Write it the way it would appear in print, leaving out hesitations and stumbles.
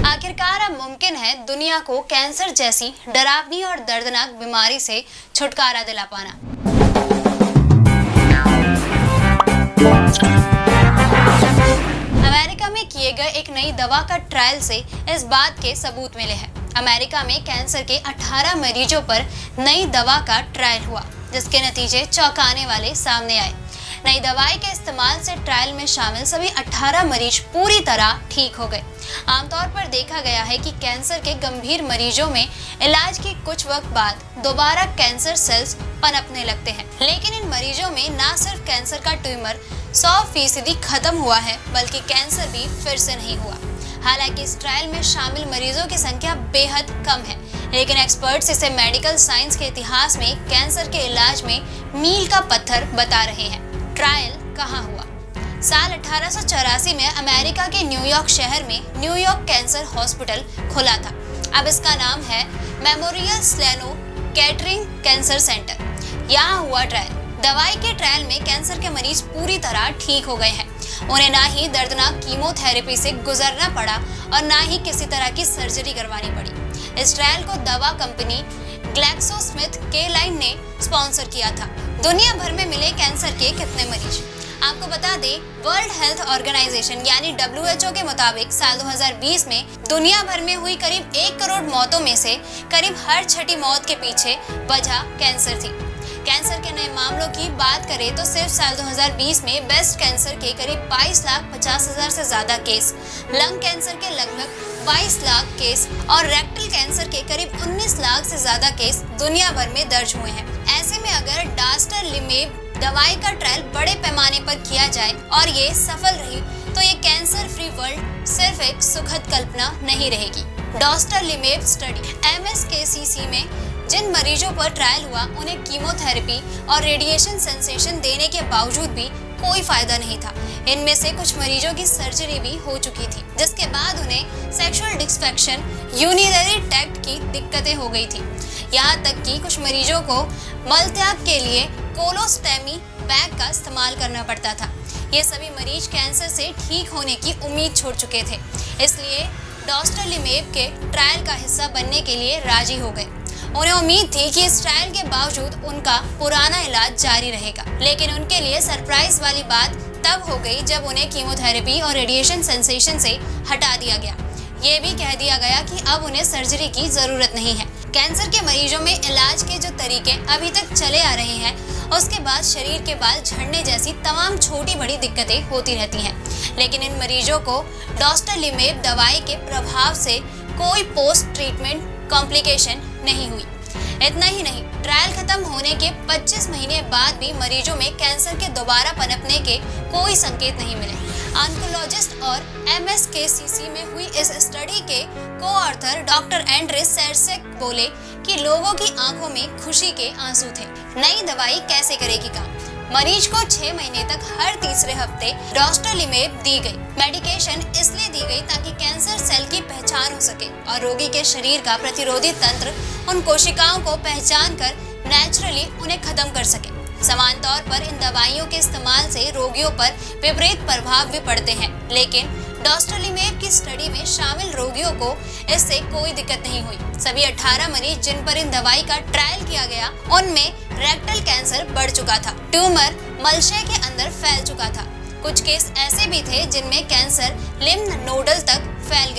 आखिरकार अब मुमकिन है दुनिया को कैंसर जैसी डरावनी और दर्दनाक बीमारी से छुटकारा दिला पाना। अमेरिका में किए गए एक नई दवा का ट्रायल से इस बात के सबूत मिले हैं। अमेरिका में कैंसर के 18 मरीजों पर नई दवा का ट्रायल हुआ, जिसके नतीजे चौंकाने वाले सामने आए। नई दवाई के इस्तेमाल से ट्रायल में शामिल सभी 18 मरीज पूरी तरह ठीक हो गए। आमतौर पर देखा गया है कि कैंसर के गंभीर मरीजों में इलाज के कुछ वक्त बाद दोबारा कैंसर सेल्स पनपने लगते हैं, लेकिन इन मरीजों में न सिर्फ कैंसर का ट्यूमर 100% खत्म हुआ है, बल्कि कैंसर भी फिर से नहीं हुआ। हालांकि इस ट्रायल में शामिल मरीजों की संख्या बेहद कम है, लेकिन एक्सपर्ट्स इसे मेडिकल साइंस के इतिहास में कैंसर के इलाज में मील का पत्थर बता रहे हैं। ट्रायल कहाँ हुआ? साल 1884 में अमेरिका के न्यूयॉर्क शहर में न्यूयॉर्क कैंसर हॉस्पिटल खुला था। अब इसका नाम है Memorial Sloan Kettering Cancer Center. यहाँ हुआ ट्रायल। दवाई के ट्रायल में कैंसर के मरीज पूरी तरह ठीक हो गए हैं। उन्हें ना ही दर्दनाक कीमोथेरेपी से गुजरना पड़ा और ना ही किसी तरह की सर्जरी करवानी पड़ी। इस ट्रायल को दवा कंपनी ग्लैक्सोस्मिथक्लाइन ने स्पॉन्सर किया था। दुनिया भर में मिले कैंसर के कितने मरीज? आपको बता दें, वर्ल्ड हेल्थ ऑर्गेनाइजेशन यानी WHO के मुताबिक साल 2020 में दुनिया भर में हुई करीब 1 करोड़ मौतों में से करीब हर छठी मौत के पीछे वजह कैंसर थी। कैंसर के नए मामलों की बात करें तो सिर्फ साल 2020 में ब्रेस्ट कैंसर के करीब 22,50,000 से ज्यादा केस, लंग कैंसर के लगभग 22 लाख केस और रेक्टल कैंसर के करीब 19 लाख से ज्यादा केस दुनिया भर में दर्ज हुए हैं। ऐसे में अगर डॉस्टरलिमेब दवाई का ट्रायल बड़े पैमाने पर किया जाए और ये सफल रही तो ये कैंसर फ्री वर्ल्ड सिर्फ एक सुखद कल्पना नहीं रहेगी। डॉस्टरलिमेब स्टडी MSKCC में जिन मरीजों पर ट्रायल हुआ उन्हें कीमोथेरेपी और रेडिएशन सेंसेशन देने के बावजूद भी कोई फायदा नहीं था। इनमें से कुछ मरीजों की सर्जरी भी हो चुकी थी, जिसके बाद उन्हें सेक्सुअल डिस्फंक्शन, यूरिनरी ट्रैक्ट की दिक्कतें हो गई थी। यहाँ तक कि कुछ मरीजों को मलत्याग के लिए कोलोस्टोमी बैग का इस्तेमाल करना पड़ता था। ये सभी मरीज कैंसर से ठीक होने की उम्मीद छोड़ चुके थे, इसलिए डॉस्टरलिमेब के ट्रायल का हिस्सा बनने के लिए राजी हो गए। उन्हें उम्मीद थी कि इस ट्रायल के बावजूद उनका पुराना इलाज जारी रहेगा, लेकिन उनके लिए सरप्राइज वाली बात तब हो गई जब उन्हें कीमोथेरेपी और रेडिएशन सेंसेशन से हटा दिया गया। ये भी कह दिया गया कि अब उन्हें सर्जरी की जरूरत नहीं है। कैंसर के मरीजों में इलाज के जो तरीके अभी तक चले आ रहे हैं, उसके बाद शरीर के बाल झड़ने जैसी तमाम छोटी बड़ी दिक्कतें होती रहती हैं, लेकिन इन मरीजों को डॉस्टरलिमेब दवाई के प्रभाव से कोई पोस्ट ट्रीटमेंट कॉम्प्लिकेशन नहीं हुई। इतना ही नहीं, ट्रायल खत्म होने के 25 महीने बाद भी मरीजों में कैंसर के दोबारा पनपने के कोई संकेत नहीं मिले। ऑन्कोलॉजिस्ट और MSKCC में हुई इस स्टडी के को-ऑथर डॉक्टर एंड्रे सेरसेक बोले कि लोगों की आंखों में खुशी के आंसू थे। नई दवाई कैसे करेगी काम? मरीज को 6 महीने तक हर तीसरे हफ्ते डॉस्टरलिमेब दी गई। मेडिकेशन इसलिए दी गई ताकि कैंसर सेल की पहचान हो सके और रोगी के शरीर का प्रतिरोधी तंत्र उन कोशिकाओं को पहचान कर नेचुरली उन्हें खत्म कर सके। समान तौर पर इन दवाइयों के इस्तेमाल से रोगियों पर विपरीत प्रभाव भी पड़ते हैं, लेकिन डॉस्टरलिमेब की स्टडी में शामिल रोगियों को इससे कोई दिक्कत नहीं हुई। सभी 18 मरीज जिन पर इन दवाई का ट्रायल किया गया, उनमें रेक्टल कैंसर बढ़ चुका था, ट्यूमर मलशय के अंदर फैल चुका था। कुछ केस ऐसे भी थे जिनमें कैंसर लिम्फ नोडल तक फैल